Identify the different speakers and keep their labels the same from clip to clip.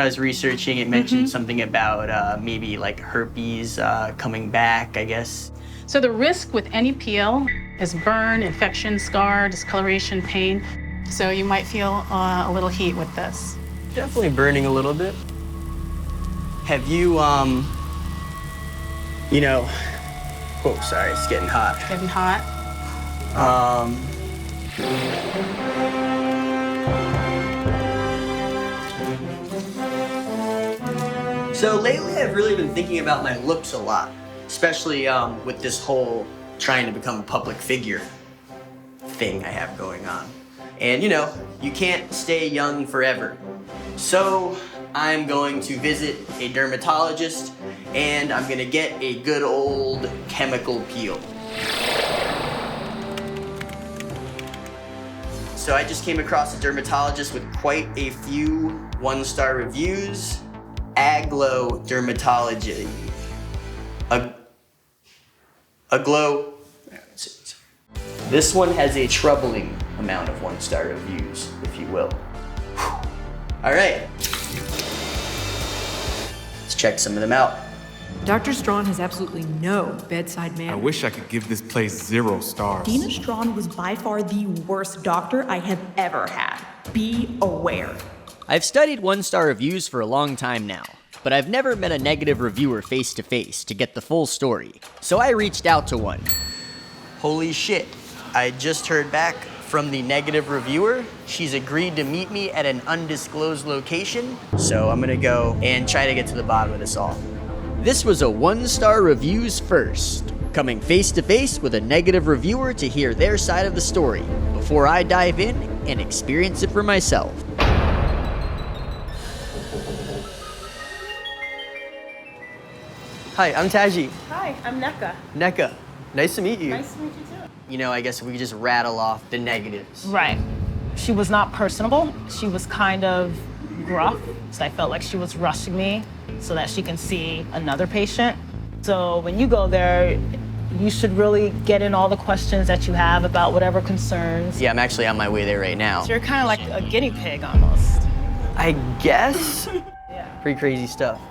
Speaker 1: was researching, it mentioned something about maybe like herpes coming back, I guess.
Speaker 2: So the risk with any peel is burn, infection, scar, discoloration, pain. So you might feel a little heat with this.
Speaker 1: Definitely burning a little bit. Have you, you know, oh, sorry, it's getting hot.
Speaker 2: Getting hot?
Speaker 1: So lately I've really been thinking about my looks a lot, especially with this whole trying to become a public figure thing I have going on. And you know, you can't stay young forever. So I'm going to visit a dermatologist and I'm gonna get a good old chemical peel. So I just came across a dermatologist with quite a few one-star reviews. Aglow Dermatology. Aglow. This one has a troubling amount of one-star reviews, if you will. All right. Let's check some of them out.
Speaker 3: Dr. Strawn has absolutely no bedside manner.
Speaker 4: I wish I could give this place 0 stars.
Speaker 5: Dina Strawn was by far the worst doctor I have ever had. Be aware.
Speaker 1: I've studied one-star reviews for a long time now, but I've never met a negative reviewer face-to-face to get the full story. So I reached out to one. Holy shit, I just heard back from the negative reviewer. She's agreed to meet me at an undisclosed location, so I'm gonna go and try to get to the bottom of this all. This was a one-star reviews first, coming face-to-face with a negative reviewer to hear their side of the story before I dive in and experience it for myself. Hi, I'm Taji.
Speaker 6: Hi, I'm Neka.
Speaker 1: Neka, nice to meet you.
Speaker 6: Nice to meet you too.
Speaker 1: You know, I guess we could just rattle off the negatives.
Speaker 6: Right. She was not personable. She was kind of gruff. So I felt like she was rushing me so that she can see another patient. So when you go there, you should really get in all the questions that you have about whatever concerns.
Speaker 1: Yeah, I'm actually on my way there right now.
Speaker 6: So you're kind of like a guinea pig almost.
Speaker 1: I guess?
Speaker 6: Yeah.
Speaker 1: Pretty crazy stuff.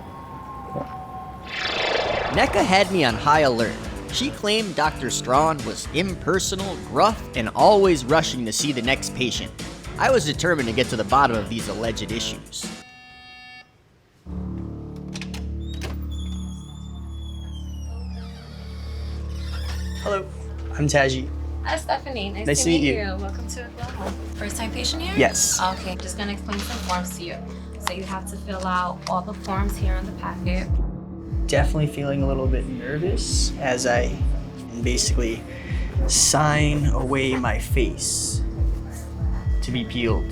Speaker 1: Neka had me on high alert. She claimed Dr. Strawn was impersonal, gruff, and always rushing to see the next patient. I was determined to get to the bottom of these alleged issues. Hello, I'm Taji.
Speaker 7: Hi, Stephanie. Nice to meet you. Welcome to Enlightening. First time patient here?
Speaker 1: Yes.
Speaker 7: Okay, I'm just gonna explain some forms to you. So you have to fill out all the forms here in the packet.
Speaker 1: Definitely feeling a little bit nervous as I basically sign away my face to be peeled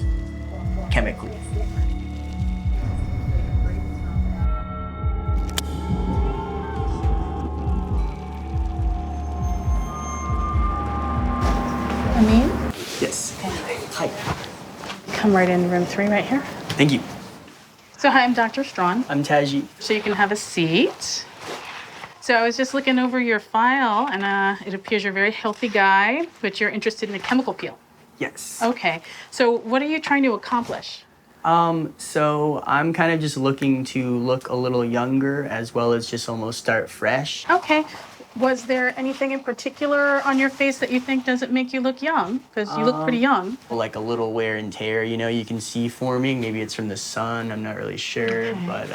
Speaker 1: chemically.
Speaker 2: Amin?
Speaker 1: Yes. Hi.
Speaker 2: Come right in room 3 right here.
Speaker 1: Thank you.
Speaker 2: So hi, I'm Dr. Strawn.
Speaker 1: I'm Taji.
Speaker 2: So you can have a seat. So I was just looking over your file, and it appears you're a very healthy guy, but you're interested in a chemical peel.
Speaker 1: Yes.
Speaker 2: Okay. So what are you trying to accomplish?
Speaker 1: So I'm kind of just looking to look a little younger as well as just almost start fresh.
Speaker 2: Okay. Was there anything in particular on your face that you think doesn't make you look young? Because you look pretty young.
Speaker 1: Like a little wear and tear, you know, you can see forming. Maybe it's from the sun, I'm not really sure,
Speaker 2: Okay.
Speaker 1: but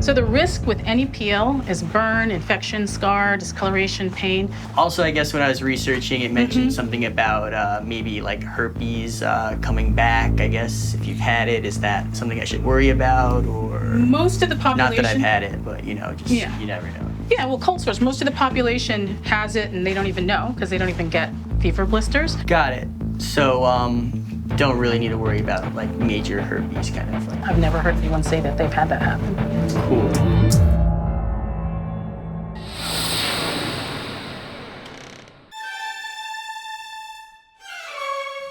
Speaker 2: So the risk with any peel is burn, infection, scar, discoloration, pain.
Speaker 1: also I guess when I was researching, it mentioned something about maybe like herpes coming back, I guess. If you've had it, is that something I should worry about, or?
Speaker 2: Most of the population.
Speaker 1: Not that I've had it, but you know, just,
Speaker 2: Yeah.
Speaker 1: you never know.
Speaker 2: Yeah, well, cold sores. Most of the population has it and they don't even know because they don't even get fever blisters.
Speaker 1: Got it. So, don't really need to worry about like major herpes kind of thing.
Speaker 2: I've never heard anyone say that they've had that happen.
Speaker 1: Cool.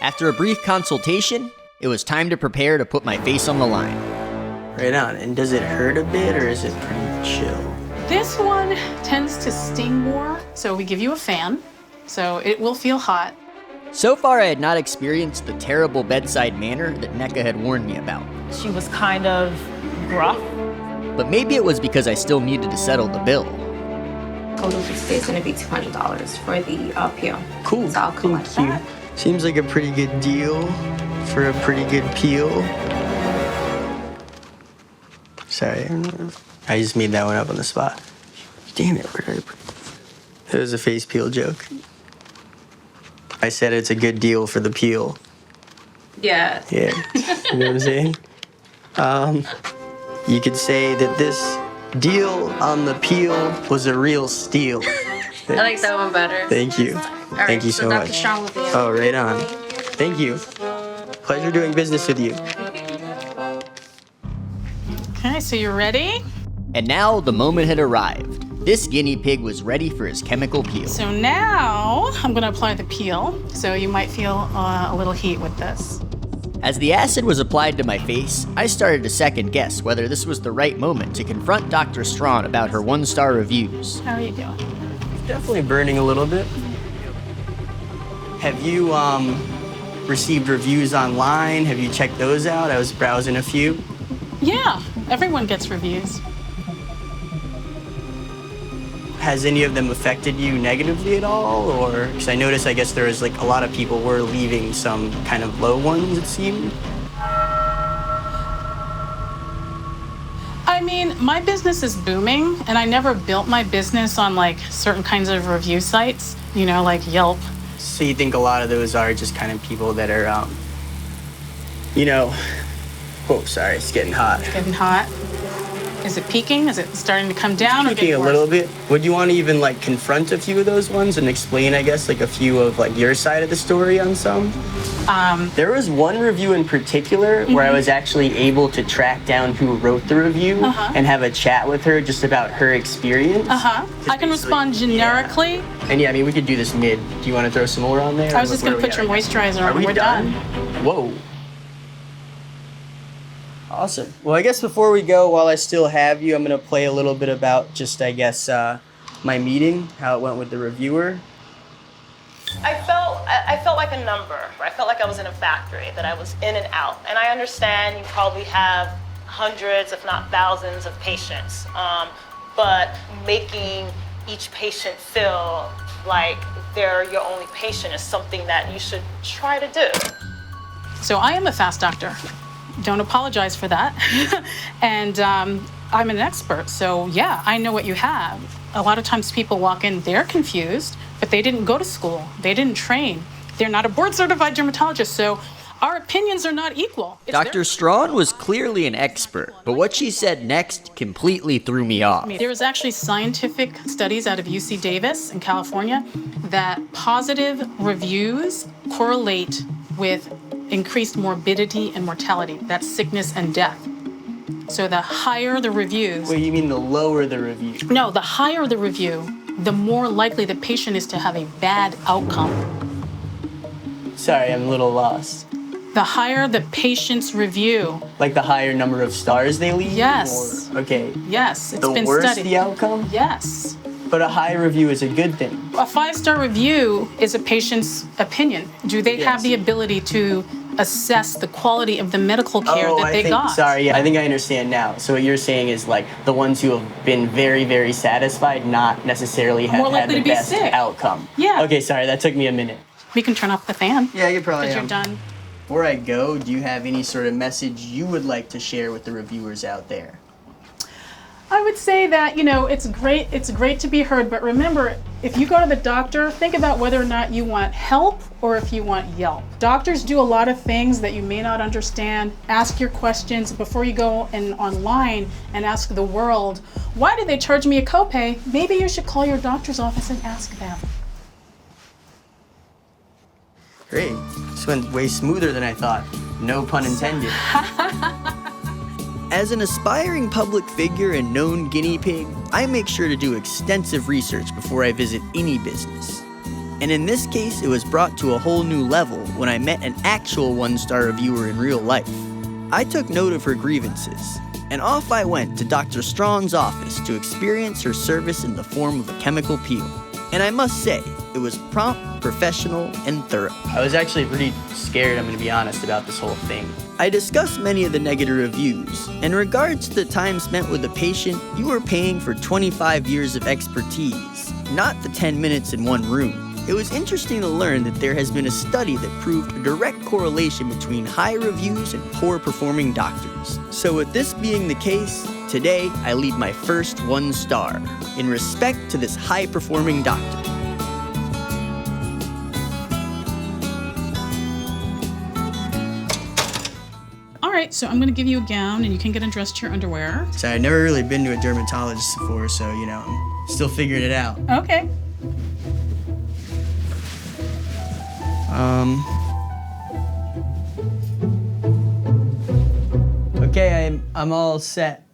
Speaker 1: After a brief consultation, it was time to prepare to put my face on the line. Right on. And does it hurt a bit or is it pretty chill?
Speaker 2: This one tends to sting more, so we give you a fan, so it will feel hot.
Speaker 1: So far, I had not experienced the terrible bedside manner that Neka had warned me about.
Speaker 6: She was kind of gruff.
Speaker 1: But maybe it was because I still needed to settle the bill.
Speaker 7: Total fee is going to be $20 for the peel.
Speaker 1: Cool.
Speaker 7: So I'll collect
Speaker 1: Thank you.
Speaker 7: that.
Speaker 1: Seems like a pretty good deal for a pretty good peel. Sorry, I just made that one up on the spot. Damn it, where did I put it? It was a face peel joke. I said it's a good deal for the peel.
Speaker 7: Yeah.
Speaker 1: Yeah, you know what I'm saying? You could say that this deal on the peel was a real steal.
Speaker 7: I like that one better.
Speaker 1: Thank you.
Speaker 7: All right,
Speaker 1: Thank you so
Speaker 7: Dr.
Speaker 1: much.
Speaker 7: Strong will be in.
Speaker 1: Oh, right on. Thank you. Pleasure doing business with you.
Speaker 2: Okay, so you're ready?
Speaker 1: And now the moment had arrived. This guinea pig was ready for his chemical peel.
Speaker 2: So now I'm going to apply the peel. So you might feel a little heat with this.
Speaker 1: As the acid was applied to my face, I started to second guess whether this was the right moment to confront Dr. Strawn about her 1-star reviews.
Speaker 2: How are you doing?
Speaker 1: Definitely burning a little bit. Have you received reviews online? Have you checked those out? I was browsing a few.
Speaker 2: Yeah, everyone gets reviews.
Speaker 1: Has any of them affected you negatively at all? Or, because I noticed, I guess there was like a lot of people were leaving some kind of low ones, it seemed.
Speaker 2: I mean, my business is booming, and I never built my business on like certain kinds of review sites, you know, like Yelp.
Speaker 1: So you think a lot of those are just kind of people that are, you know, oh, sorry, it's getting hot.
Speaker 2: Getting hot. Is it peaking? Is it starting to come down?
Speaker 1: Peaking a little bit. Would you want to even like confront a few of those ones and explain, I guess, like a few of like your side of the story on some? There was one review in particular where I was actually able to track down who wrote the review and have a chat with her just about her experience.
Speaker 2: I can respond generically.
Speaker 1: Yeah. And yeah, I mean, we could do this mid. Do you want to throw some more on there?
Speaker 2: I was just going to put your moisturizer on. We're done.
Speaker 1: Whoa. Awesome. Well, I guess before we go, while I still have you, I'm going to play a little bit about just, I guess, my meeting, how it went with the reviewer.
Speaker 6: I felt like a number. I felt like I was in a factory, that I was in and out. And I understand you probably have hundreds, if not thousands, of patients. But making each patient feel like they're your only patient is something that you should try to do.
Speaker 2: So I am a fast doctor. Don't apologize for that. And I'm an expert, so yeah, I know what you have. A lot of times people walk in, they're confused, but they didn't go to school. They didn't train. They're not a board-certified dermatologist, so our opinions are not equal.
Speaker 1: Dr. Strawn was clearly an expert, but what she said next completely threw me off.
Speaker 2: There was actually scientific studies out of UC Davis in California that positive reviews correlate with increased morbidity and mortality. That's sickness and death. So the higher the reviews...
Speaker 1: Wait, you mean the lower the review?
Speaker 2: No, the higher the review, the more likely the patient is to have a bad outcome.
Speaker 1: Sorry, I'm a little lost.
Speaker 2: The higher the patient's review...
Speaker 1: Like the higher number of stars they leave?
Speaker 2: Yes.
Speaker 1: Or, okay.
Speaker 2: Yes, it's
Speaker 1: The
Speaker 2: been
Speaker 1: worse
Speaker 2: studied.
Speaker 1: the outcome?
Speaker 2: Yes.
Speaker 1: But a high review is a good thing.
Speaker 2: A 5-star review is a patient's opinion. Do they have the ability to assess the quality of the medical care that they got?
Speaker 1: Sorry, yeah, I think I understand now. So what you're saying is like the ones who have been very, very satisfied, not necessarily have
Speaker 2: More
Speaker 1: had
Speaker 2: likely
Speaker 1: the
Speaker 2: to be
Speaker 1: best
Speaker 2: sick.
Speaker 1: outcome.
Speaker 2: Yeah.
Speaker 1: Okay, sorry, that took me a minute.
Speaker 2: We can turn off the fan.
Speaker 1: Yeah, you probably
Speaker 2: Because you're done.
Speaker 1: Before I go, do you have any sort of message you would like to share with the reviewers out there?
Speaker 2: I would say that, you know, it's great to be heard, but remember, if you go to the doctor, think about whether or not you want help or if you want Yelp. Doctors do a lot of things that you may not understand. Ask your questions before you go online and ask the world, why did they charge me a copay? Maybe you should call your doctor's office and ask them.
Speaker 1: Great. This went way smoother than I thought. No pun intended. As an aspiring public figure and known guinea pig, I make sure to do extensive research before I visit any business. And in this case, it was brought to a whole new level when I met an actual 1-star reviewer in real life. I took note of her grievances, and off I went to Dr. Strawn's office to experience her service in the form of a chemical peel. And I must say, it was prompt, professional, and thorough. I was actually pretty scared, I'm gonna be honest, about this whole thing. I discussed many of the negative reviews. In regards to the time spent with a patient, you are paying for 25 years of expertise, not the 10 minutes in one room. It was interesting to learn that there has been a study that proved a direct correlation between high reviews and poor performing doctors. So with this being the case, today I leave my first 1 star in respect to this high performing doctor.
Speaker 2: All right, so I'm gonna give you a gown and you can get undressed to your underwear.
Speaker 1: So I've never really been to a dermatologist before, so I'm still figuring it out.
Speaker 2: Okay.
Speaker 1: Okay, I'm all set.